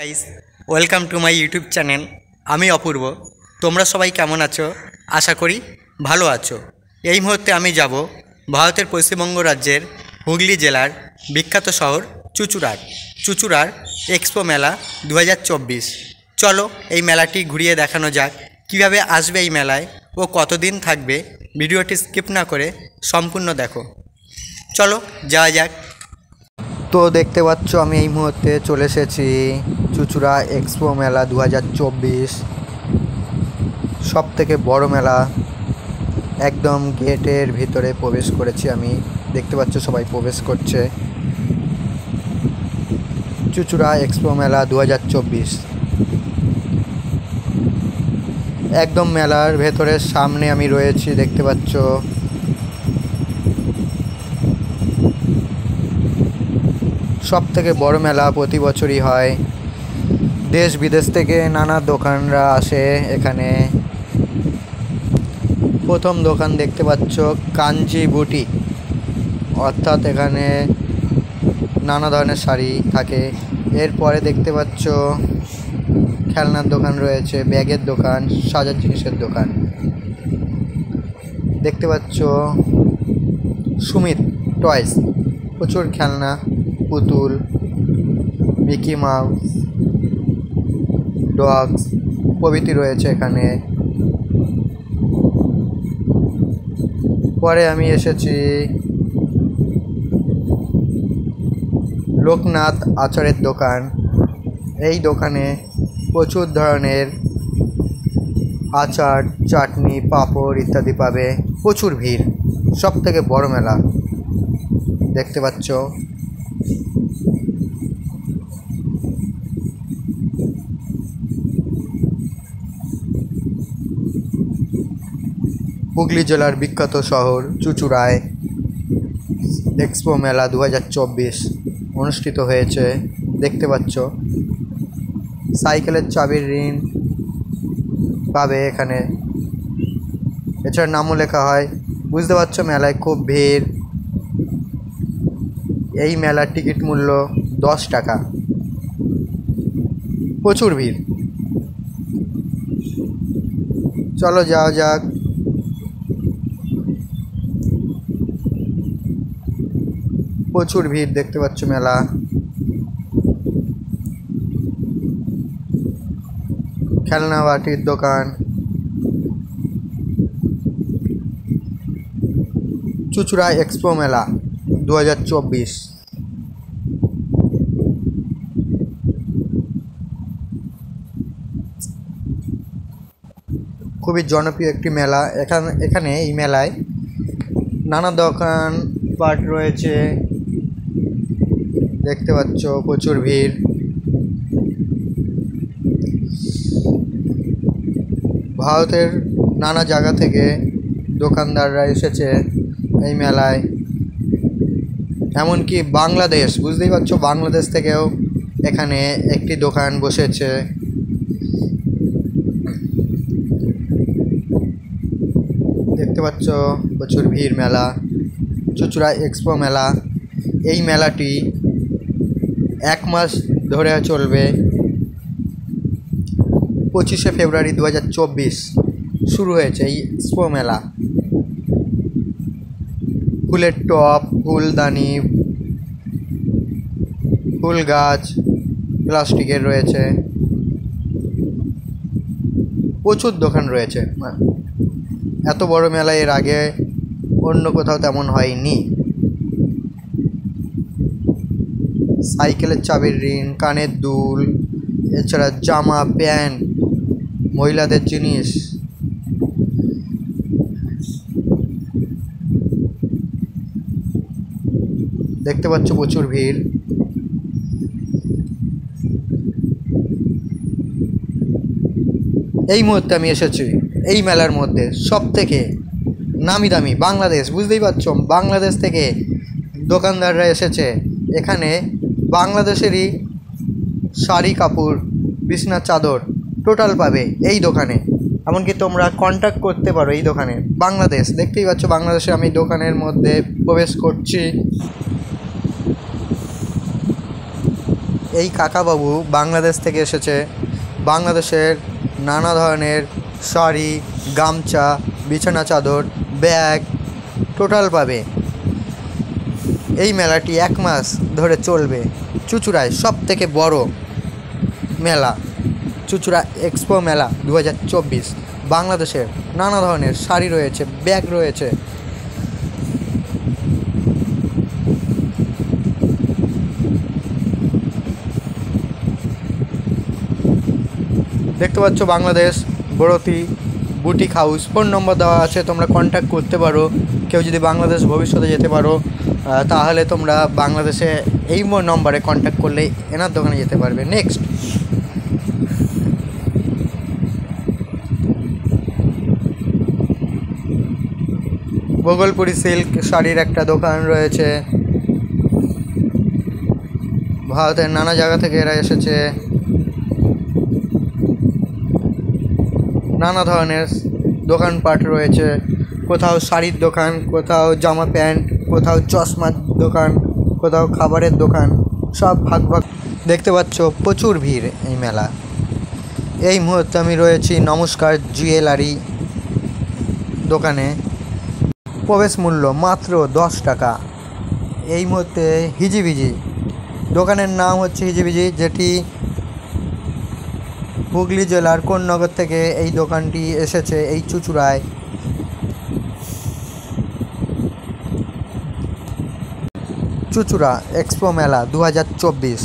Guys, welcome to my YouTube channel. আমি অপূর্ব। তোমরা সবাই কেমন আছো? আশা করি ভালো আছো। এই মুহূর্তে আমি যাব ভারতের পশ্চিমবঙ্গ রাজ্যের হুগলি জেলার বিখ্যাত শহর চুঁচুড়ার এক্সপো মেলা 2024। চলো এই মেলাটি ঘুরিয়ে দেখানো যাক। কিভাবে আসবে এই মেলায় ও কতদিন থাকবে, ভিডিওটি স্কিপ না করে সম্পূর্ণ দেখো। চলো যাওয়া যাক। তো দেখতে পাচ্ছ আমি এই মুহূর্তে চলে এসেছি চুঁচুড়া এক্সপো মেলা 2024, সব থেকে বড় মেলা। একদম গেটের ভিতরে প্রবেশ করেছি আমি, দেখতে পাচ্ছ সবাই প্রবেশ করছে। চুঁচুড়া এক্সপো মেলা 2024 একদম মেলার ভেতরের সামনে আমি রয়েছি, দেখতে পাচ্ছ। সব থেকে বড় মেলা প্রতি বছরই হয়। দেশ বিদেশ থেকে নানা দোকানরা আসে এখানে। প্রথম দোকান দেখতে পাচ্ছ কাঞ্জি বুটি, অর্থাৎ এখানে নানা ধরনের শাড়ি থাকে। এরপরে দেখতে পাচ্ছ খেলনার দোকান রয়েছে, ব্যাগের দোকান, সাজার জিনিসের দোকান। দেখতে পাচ্ছ সুমিত টয়েস, প্রচুর খেলনা, পুতুল, মিকি মাউস, ডগস প্রভৃতি রয়েছে এখানে। পরে আমি এসেছি লোকনাথ আচারের দোকান। এই দোকানে প্রচুর ধরনের আচার, চাটনি, পাঁপড় ইত্যাদি পাবে। প্রচুর ভিড়, সব থেকে বড় মেলা দেখতে পাচ্ছ। হুগলি জেলার বিখ্যাত শহর চুঁচুড়ায় এক্সপো মেলা 2024 অনুষ্ঠিত হয়েছে, দেখতে পাচ্ছ। সাইকেলের চাবির ঋণ পাবে এখানে, এছাড়া নামও লেখা হয়। বুঝতে পারছো মেলায় খুব ভিড়। এই মেলার টিকিট মূল্য 10 টাকা। প্রচুর ভিড়, চলো যাওয়া যাক। প্রচুর ভিড় দেখতে পাচ্ছ মেলা। খেলনা বাটির দোকান। চুঁচুড়া এক্সপো মেলা 2024 খুবই জনপ্রিয় একটি মেলা। এখানে এই মেলায় নানা দোকান পাট রয়েছে, দেখতে পাচ্ছ। প্রচুর ভিড়। ভারতের নানা জায়গা থেকে দোকানদাররা এসেছে এই মেলায়, এমনকি বাংলাদেশ, বুঝতেই পারছো, বাংলাদেশ থেকেও এখানে একটি দোকান বসেছে। দেখতে পাচ্ছ প্রচুর ভিড় মেলা। চুঁচুড়া এক্সপো মেলা, এই মেলাটি 1 মাস ধরে চলবে। 25শে ফেব্রুয়ারি 2024 শুরু হয়েছে এই এক্সপো মেলা। ফুলের টব, ফুলদানি, ফুল গাছ প্লাস্টিকের রয়েছে। প্রচুর দোকান রয়েছে। এত বড় মেলা এর আগে অন্য কোথাও তেমন হয়নি। সাইকেলের চাবির রিং, কানের দুল, এছাড়া জামা, প্যান্ট, মহিলাদের জিনিস। দেখতে পাচ্ছ প্রচুর ভিড়। এই মুহূর্তে আমি এসেছি এই মেলার মধ্যে সব থেকে নামি দামি বাংলাদেশ, বুঝতেই পারছো, বাংলাদেশ থেকে দোকানদাররা এসেছে এখানে। বাংলাদেশেরই শাড়ি, কাপড়, বিছনার চাদর টোটাল পাবে এই দোকানে। এমনকি তোমরা কন্ট্যাক্ট করতে পারো এই দোকানে। বাংলাদেশ, দেখতেই পাচ্ছ বাংলাদেশে আমি দোকানের মধ্যে প্রবেশ করছি। এই কাকাবাবু বাংলাদেশ থেকে এসেছে। বাংলাদেশের নানা ধরনের শাড়ি, গামছা, বিছানা চাদর, ব্যাগ টোটাল পাবে। এই মেলাটি 1 মাস ধরে চলবে। চুঁচুড়ায় সবথেকে বড় মেলা চুঁচুড়া এক্সপো মেলা 2024। বাংলাদেশের নানা ধরনের শাড়ি রয়েছে, ব্যাগ রয়েছে। দেখতে পাচ্ছ বাংলাদেশ বড়তি বুটিক হাউস। ফোন নম্বর দেওয়া আছে, তোমরা কন্ট্যাক্ট করতে পারো। কেউ যদি বাংলাদেশ ভবিষ্যতে যেতে পারো তাহলে তোমরা বাংলাদেশে এই নম্বরে কন্ট্যাক্ট করলে এনার দোকানে যেতে পারবে। নেক্সট বগলপুরি সিল্ক শাড়ির একটা দোকান রয়েছে। ভারতের নানা জায়গা থেকে এরা এসেছে। নানা ধরনের দোকানপাট রয়েছে, কোথাও শাড়ির দোকান, কোথাও জামা প্যান্ট, কোথাও চশমার দোকান, কোথাও খাবারের দোকান, সব ভাগ ভাগ। দেখতে পাচ্ছ প্রচুর ভিড় এই মেলা। এই মুহূর্তে আমি রয়েছি নমস্কার জুয়েলারি দোকানে। প্রবেশ মূল্য মাত্র 10 টাকা। এই মুহূর্তে হিজিবিজি দোকানের নাম হচ্ছে হিজিবিজি, যেটি হুগলি জেলার কোন্নগর থেকে এই দোকানটি এসেছে এই চুঁচুড়ায়। চুঁচুড়া এক্সপো মেলা 2024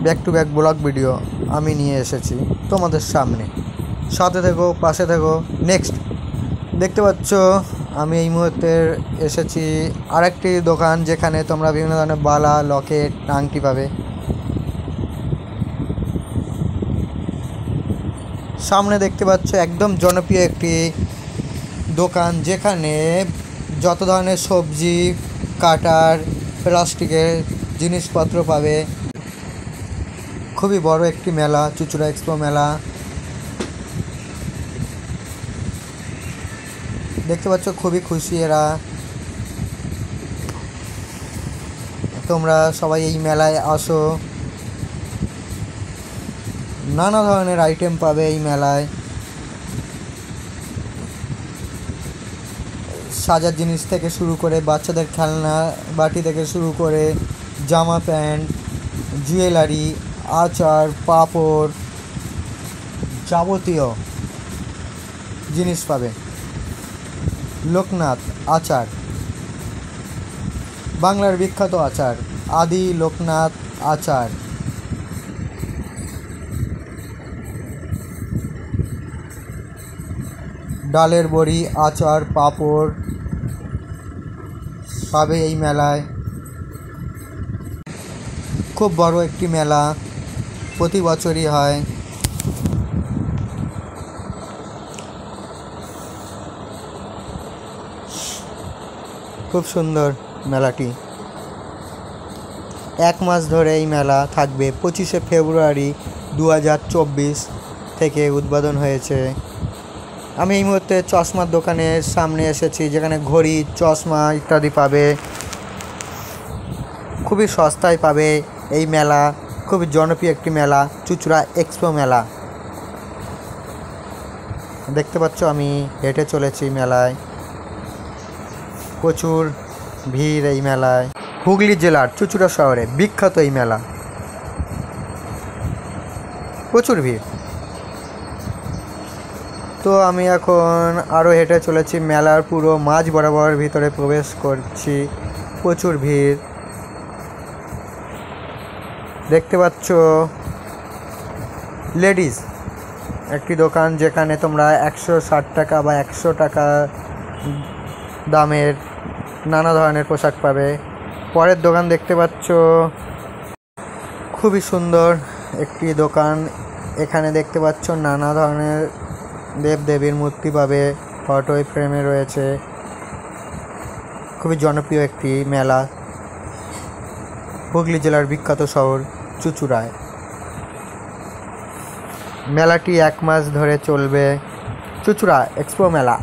back to back blog video আমি নিয়ে এসেছি তোমাদের সামনে। সাথে থেকো, পাশে থেকো। নেক্সট দেখতে পাচ্ছ আমি এই মুহূর্তে এসেছি আরেকটি দোকান, যেখানে তোমরা বিভিন্ন ধরনের বালা, লকেট, আংটি পাবে। সামনে দেখতে পাচ্ছ একদম জনপ্রিয় একটি দোকান, যেখানে যত ধরনের সবজি, কাটার, প্লাস্টিকের জিনিসপত্র পাবে। খুবই বড় একটি মেলা, চুঁচুড়া এক্সপো মেলা। দেখতে পাচ্ছ খুবই খুশি এরা। তোমরা সবাই এই মেলায় আসো। নানা ধরনের আইটেম পাবে এই মেলায়। সাজার জিনিস থেকে শুরু করে বাচ্চাদের খেলনা বাটি থেকে শুরু করে জামা প্যান্ট, জুয়েলারি, আচার, পাঁপড়, যাবতীয় জিনিস পাবে। লোকনাথ আচার, বাংলার বিখ্যাত আচার, আদি লোকনাথ আচার। ডালের বড়ি, আচার, পাঁপড় পাবে এই মেলায়। খুব বড় একটি মেলা, প্রতি বছরই হয়। খুব সুন্দর মেলাটি। 1 মাস ধরে এই মেলা থাকবে। 25শে ফেব্রুয়ারি 2024 থেকে উদ্বোধন হয়েছে। আমি এই মুহূর্তে চশমার দোকানের সামনে এসেছি, যেখানে ঘড়ি, চশমা ইত্যাদি পাবে। খুবই সস্তায় পাবে এই মেলা। খুবই জনপ্রিয় একটি মেলা, চুঁচুড়া এক্সপো মেলা। দেখতে পাচ্ছ আমি হেঁটে চলেছি মেলায়। প্রচুর ভিড় এই মেলায়। হুগলি জেলার চুঁচুড়া শহরে বিখ্যাত এই মেলা। প্রচুর ভিড়। তো আমি এখন আরও হেঁটে চলেছি মেলার পুরো মাঝ বরাবর ভিতরে প্রবেশ করছি। প্রচুর ভিড়। দেখতে পাচ্ছ লেডিস একটি দোকান, যেখানে তোমরা 160 টাকা বা 100 টাকা দামের নানা ধরনের পোশাক পাবে। পরের দোকান দেখতে পাচ্ছ খুবই সুন্দর একটি দোকান। এখানে দেখতে পাচ্ছ নানা ধরনের দেবদেবীর মূর্তি পাবে, ফটো ফ্রেমে রয়েছে। খুবই জনপ্রিয় একটি মেলা, হুগলি জেলার বিখ্যাত শহর চুঁচুড়ায়। মেলাটি 1 মাস ধরে চলবে। চুঁচুড়া এক্সপো মেলা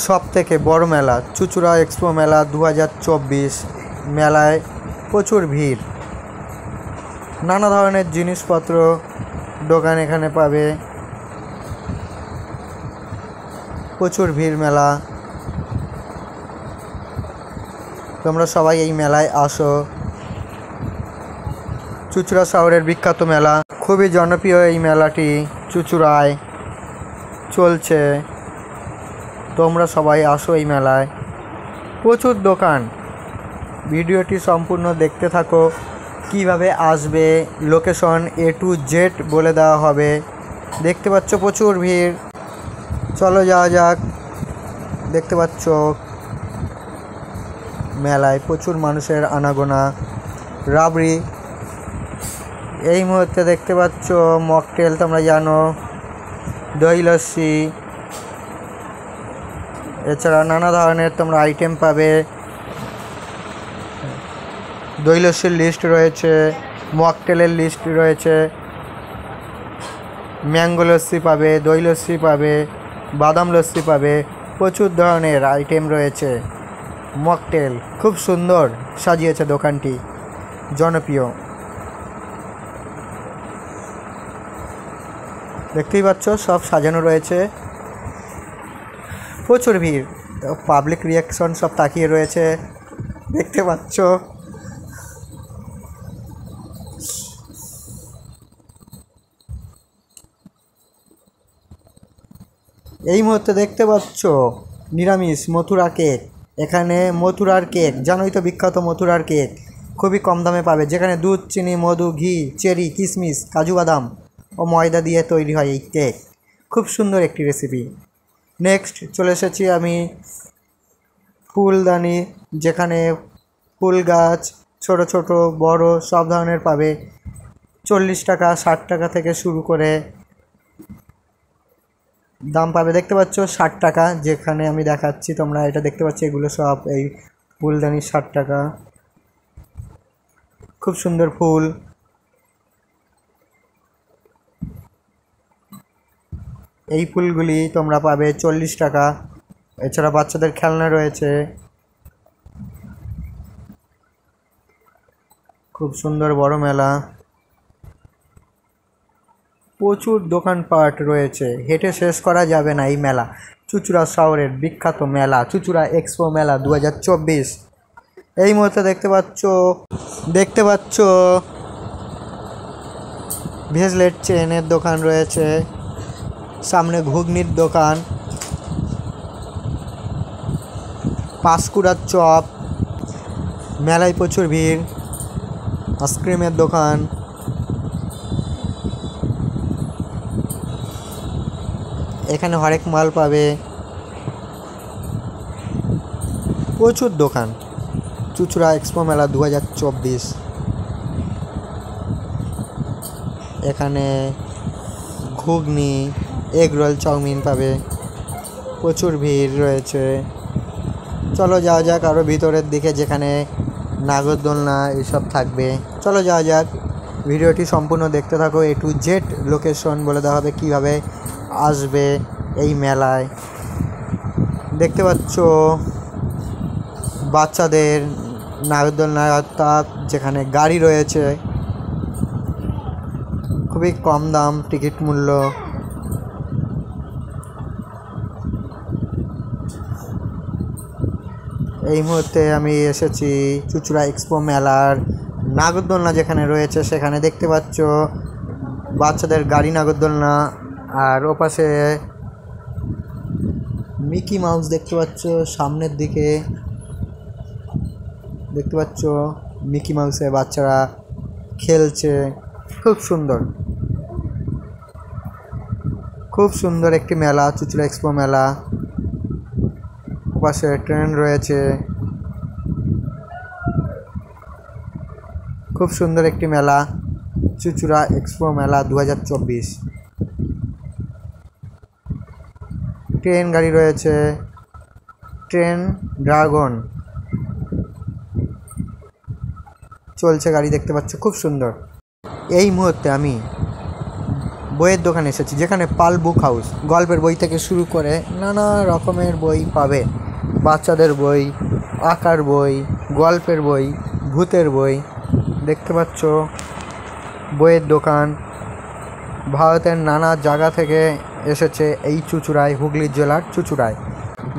সব থেকে বড় মেলা, চুঁচুড়া এক্সপো মেলা 2024। মেলায় প্রচুর ভিড়। নানা ধরনের জিনিসপত্র দোকান এখানে পাবে। প্রচুর ভিড় মেলা। তোমরা সবাই এই মেলায় আসো। চুঁচুড়া শহরের বিখ্যাত মেলা, খুবই জনপ্রিয় এই মেলাটি চুঁচুড়ায় চলছে। তোমরা সবাই আসো এই মেলায়। প্রচুর দোকান। ভিডিওটি সম্পূর্ণ দেখতে থাকো। কিভাবে আসবে লোকেশন A to Z বলে দেওয়া হবে। দেখতে পাচ্ছ প্রচুর ভিড়। চলো যাওয়া যাক। দেখতে পাচ্ছ মেলায় প্রচুর মানুষের আনাগোনা। রাবড়ি এই মুহূর্তে দেখতে পাচ্ছ। মকটেল তোমরা জানো, দই লস্যি, এছাড়া নানা ধরনের তোমরা আইটেম পাবে। দই লস্যির লিস্ট রয়েছে, মকটেলের লিস্ট রয়েছে, ম্যাঙ্গো লস্যি পাবে, দই লস্যি পাবে, বাদাম লস্যি পাবে। প্রচুর ধরনের আইটেম রয়েছে। মকটেল খুব সুন্দর সাজিয়েছে দোকানটি, জনপ্রিয়। দেখতেই পাচ্ছ সব সাজানো রয়েছে। প্রচুর ভিড়, পাবলিক রিয়াকশন সব তাকিয়ে রয়েছে। দেখতে পাচ্ছ এই মুহূর্তে দেখতে পাচ্ছ নিরামিষ মথুরা কেক। এখানে মথুরার কেক, জানোই তো বিখ্যাত মথুরার কেক, খুবই কম দামে পাবে। যেখানে দুধ, চিনি, মধু, ঘি, চেরি, কিশমিশ, কাজু বাদাম ও ময়দা দিয়ে তৈরি হয় এই কেক। খুব সুন্দর একটি রেসিপি। নেক্সট চলে এসেছি আমি ফুলদানি, যেখানে ফুল গাছ ছোট ছোট বড় সব ধরনের পাবে। 40 টাকা 60 টাকা থেকে শুরু করে দাম পাবে। দেখতে পাচ্ছ 60 টাকা, যেখানে আমি দেখাচ্ছি তোমরা এটা দেখতে পাচ্ছ। এগুলো সব এই ফুলদানি 60 টাকা। খুব সুন্দর ফুল। এই ফুলগুলি তোমরা পাবে 40 টাকা। এছাড়া বাচ্চাদের খেলনা রয়েছে। খুব সুন্দর বড় মেলা। প্রচুর দোকানপাট রয়েছে, হেঁটে শেষ করা যাবে না এই মেলা। চুঁচুড়া শহরের বিখ্যাত মেলা, চুঁচুড়া এক্সপো মেলা 2024। এই মুহূর্তে দেখতে পাচ্ছ ভেজলেট চেনের দোকান রয়েছে, সামনে ঘুগনির দোকান, পাঁশকুড়ার চপ। মেলায় প্রচুর ভিড়। আইসক্রিমের দোকান, এখানে হরেক মাল পাবে। প্রচুর দোকান। চুঁচুড়া এক্সপো মেলা 2024। এখানে ঘুগনি, এগ রোল, চাউমিন পাবে। প্রচুর ভিড় রয়েছে। চলো যাওয়া যাক আরও ভিতরের দিকে, যেখানে নাগরদোলনা এসব থাকবে। চলো যাওয়া যাক। ভিডিওটি সম্পূর্ণ দেখতে থাকো। A to Z লোকেশন বলে দেওয়া হবে কীভাবে আসবে এই মেলায়। দেখতে পাচ্ছ বাচ্চাদের নাগরদোলনা, অর্থাৎ যেখানে গাড়ি রয়েছে। খুবই কম দাম টিকিট মূল্য। এই মুহূর্তে আমি এসেছি চুঁচুড়া এক্সপো মেলার নাগরদোলনা যেখানে রয়েছে সেখানে। দেখতে পাচ্ছ বাচ্চাদের গাড়ি নাগরদোলনা, আর ওপাশে মিকি মাউস দেখতে পাচ্ছ। সামনের দিকে দেখতে পাচ্ছ মিকি মাউসে বাচ্চারা খেলছে। খুব সুন্দর, খুব সুন্দর একটি মেলা চুঁচুড়া এক্সপো মেলা। ওপাশে ট্রেন রয়েছে। খুব সুন্দর একটি মেলা চুঁচুড়া এক্সপো মেলা 2024। ট্রেন গাড়ি রয়েছে, ট্রেন ড্রাগন চলছে গাড়ি, দেখতে পাচ্ছ খুব সুন্দর। এই মুহূর্তে আমি বইয়ের দোকানে এসেছি, যেখানে পাল বুক হাউস, গল্পের বই থেকে শুরু করে নানা রকমের বই পাবে। বাচ্চাদের বই, আঁকার বই, গল্পের বই, ভূতের বই। দেখতে পাচ্ছ বইয়ের দোকান। ভারতের নানা জায়গা থেকে এসেছে এই চুঁচুড়ায়, হুগলি জেলার চুঁচুড়ায়।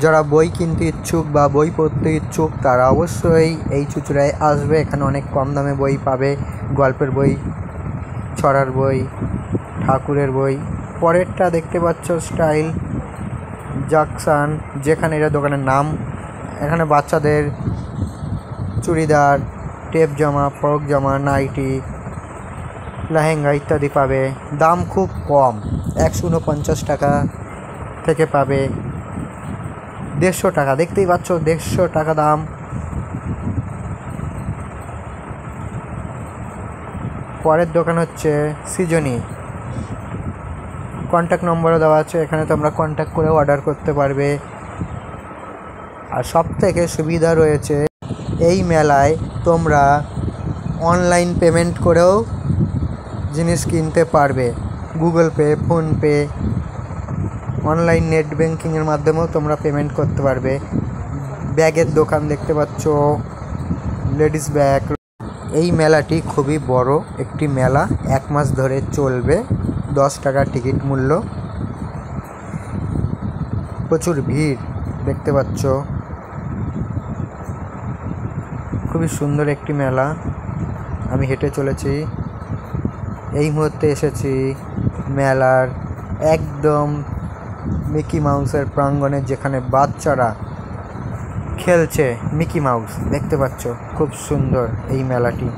যারা বই কিনতে ইচ্ছুক বা বই পড়তে ইচ্ছুক তারা অবশ্যই এই চুঁচুড়ায় আসবে। এখানে অনেক কম দামে বই পাবে, গল্পের বই, ছড়ার বই, ঠাকুরের বই। পরেরটা দেখতে পাচ্ছ স্টাইল জাকশন, যেখানে এটা দোকানের নাম। এখানে বাচ্চাদের চুড়িদার, টেপ জামা, ফ্রক জামা, নাইটি, লেহেঙ্গা ইত্যাদি পাবে। দাম খুব কম, 149 টাকা থেকে পাবে 150 টাকা। দেখতেই পাচ্ছ 150 টাকা দাম। পরের দোকান হচ্ছে সৃজনী, কন্ট্যাক্ট নম্বরও দেওয়া আছে, এখানে তোমরা কন্ট্যাক্ট করে অর্ডার করতে পারবে। আর সব থেকে সুবিধা রয়েছে এই মেলায় তোমরা অনলাইন পেমেন্ট করেও জিনিস কিনতে পারবে। Google Pay, PhonePe, online net ব্যাঙ্কিংয়ের মাধ্যমেও তোমরা পেমেন্ট করতে পারবে। ব্যাগের দোকান দেখতে পাচ্ছ, লেডিস ব্যাগ। এই মেলাটি খুবই বড় একটি মেলা, 1 মাস ধরে চলবে। 10 টাকা টিকিট মূল্য। প্রচুর ভিড় দেখতে পাচ্ছ। খুবই সুন্দর একটি মেলা। আমি হেঁটে চলেছি, এই মুহূর্তে এসেছি মেলার একদম মিকি মাউসের প্রাঙ্গণে, যেখানে বাচ্চারা খেলছে। মিকি মাউস দেখতে পাচ্ছ, খুব সুন্দর এই মেলাটি।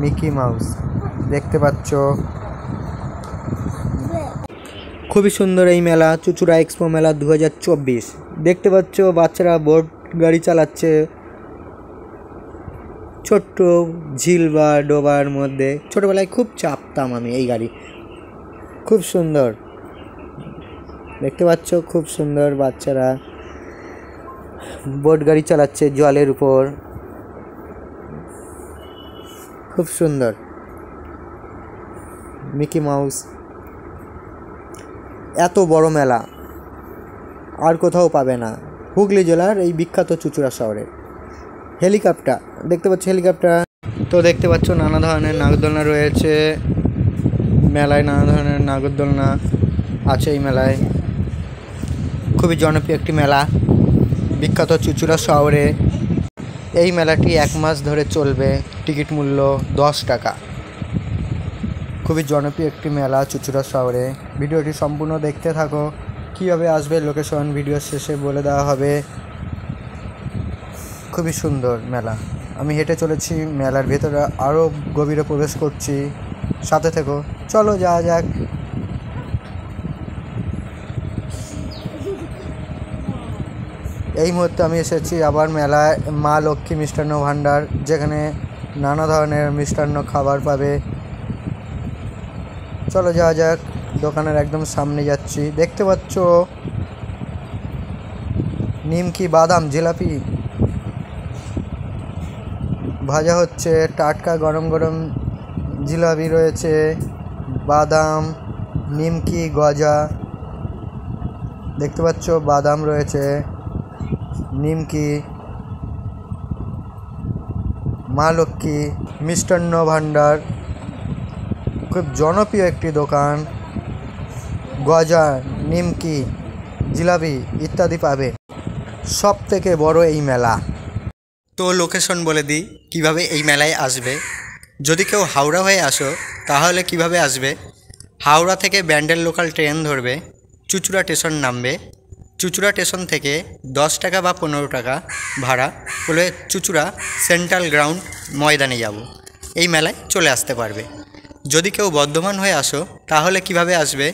মিকি মাউস দেখতে পাচ্ছ, খুবই সুন্দর এই মেলা। চুঁচুড়া এক্সপো মেলা 2024 দেখতে পাচ্ছ। বাচ্চারা বোট গাড়ি চালাচ্ছে ছোট্ট ঝিল বা ডোবার মধ্যে। ছোটোবেলায় খুব চাপতাম আমি এই গাড়ি, খুব সুন্দর দেখতে পাচ্ছ। খুব সুন্দর বাচ্চারা বোট গাড়ি চালাচ্ছে জলের উপর, খুব সুন্দর। Mickey mouse. এত বড় মেলা আর কোথাও পাবে না হুগলি জেলার এই বিখ্যাত চুঁচুড়া শহরে। হেলিকপ্টার দেখতে পাচ্ছ, হেলিকপ্টার। তো দেখতে পাচ্ছ নানা ধরনের নাগরদোলনা রয়েছে মেলায়, নানা ধরনের নাগরদোলনা আছে এই মেলায়। খুবই জনপ্রিয় একটি মেলা বিখ্যাত চুঁচুড়া শহরে। এই মেলাটি 1 মাস ধরে চলবে, টিকিট মূল্য 10 টাকা। খুবই জনপ্রিয় একটি মেলা চুঁচুড়া শহরে। ভিডিওটি সম্পূর্ণ দেখতে থাকো। কীভাবে আসবে লোকেশন ভিডিওর শেষে বলে দেওয়া হবে। খুবই সুন্দর মেলা। আমি হেঁটে চলেছি মেলার ভেতরে, আরও গভীরে প্রবেশ করছি। সাথে থেকো, চলো যাওয়া যাক। এই মুহূর্তে আমি এসেছি আবার মেলায় মা লক্ষ্মী মিষ্টান্ন ভাণ্ডার, যেখানে নানা ধরনের মিষ্টান্ন খাবার পাবে। চলো যাওয়া যাক। দোকানের একদম সামনে যাচ্ছি। দেখতে পাচ্ছ নিমকি, বাদাম, জিলাপি ভাজা হচ্ছে। টাটকা গরম গরম জিলাপি রয়েছে, বাদাম, নিমকি, গজা দেখতে পাচ্ছ। বাদাম রয়েছে, নিমকি। মা লক্ষ্মী মিষ্টান্ন ভাণ্ডার খুব জনপ্রিয় একটি দোকান। গজা, নিমকি, জিলাপি ইত্যাদি পাবে। সব থেকে বড় এই মেলা। তো লোকেশন বলে দিই কিভাবে এই মেলায় আসবে। যদি কেউ হাওড়া হয়ে আসো তাহলে কিভাবে আসবে, হাওড়া থেকে ব্যান্ডেল লোকাল ট্রেন ধরবে, চুঁচুড়া স্টেশন নামবে। চুঁচুড়া স্টেশন থেকে 10 টাকা বা 15 টাকা ভাড়া বলে চুঁচুড়া সেন্ট্রাল গ্রাউন্ড ময়দানে যাব, এই মেলায় চলে আসতে পারবে। যদি কেউ বর্ধমান হয়ে আসো তাহলে কিভাবে আসবে,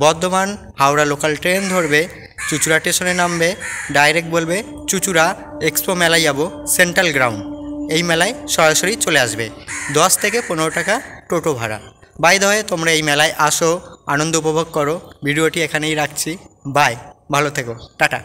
বর্ধমান হাওড়া লোকাল ট্রেন ধরবে, চুঁচুড়া স্টেশনে নামবে, ডাইরেক্ট বলবে চুঁচুড়া এক্সপো মেলায় যাব সেন্ট্রাল গ্রাউন্ড, এই মেলায় সরাসরি চলে আসবে। 10 থেকে 15 টাকা টোটো ভাড়া। বাই দ্য ওয়ে, তোমরা এই মেলায় আসো, আনন্দ উপভোগ করো। ভিডিওটি এখানেই রাখছি। বাই, ভালো থেকো, টাটা।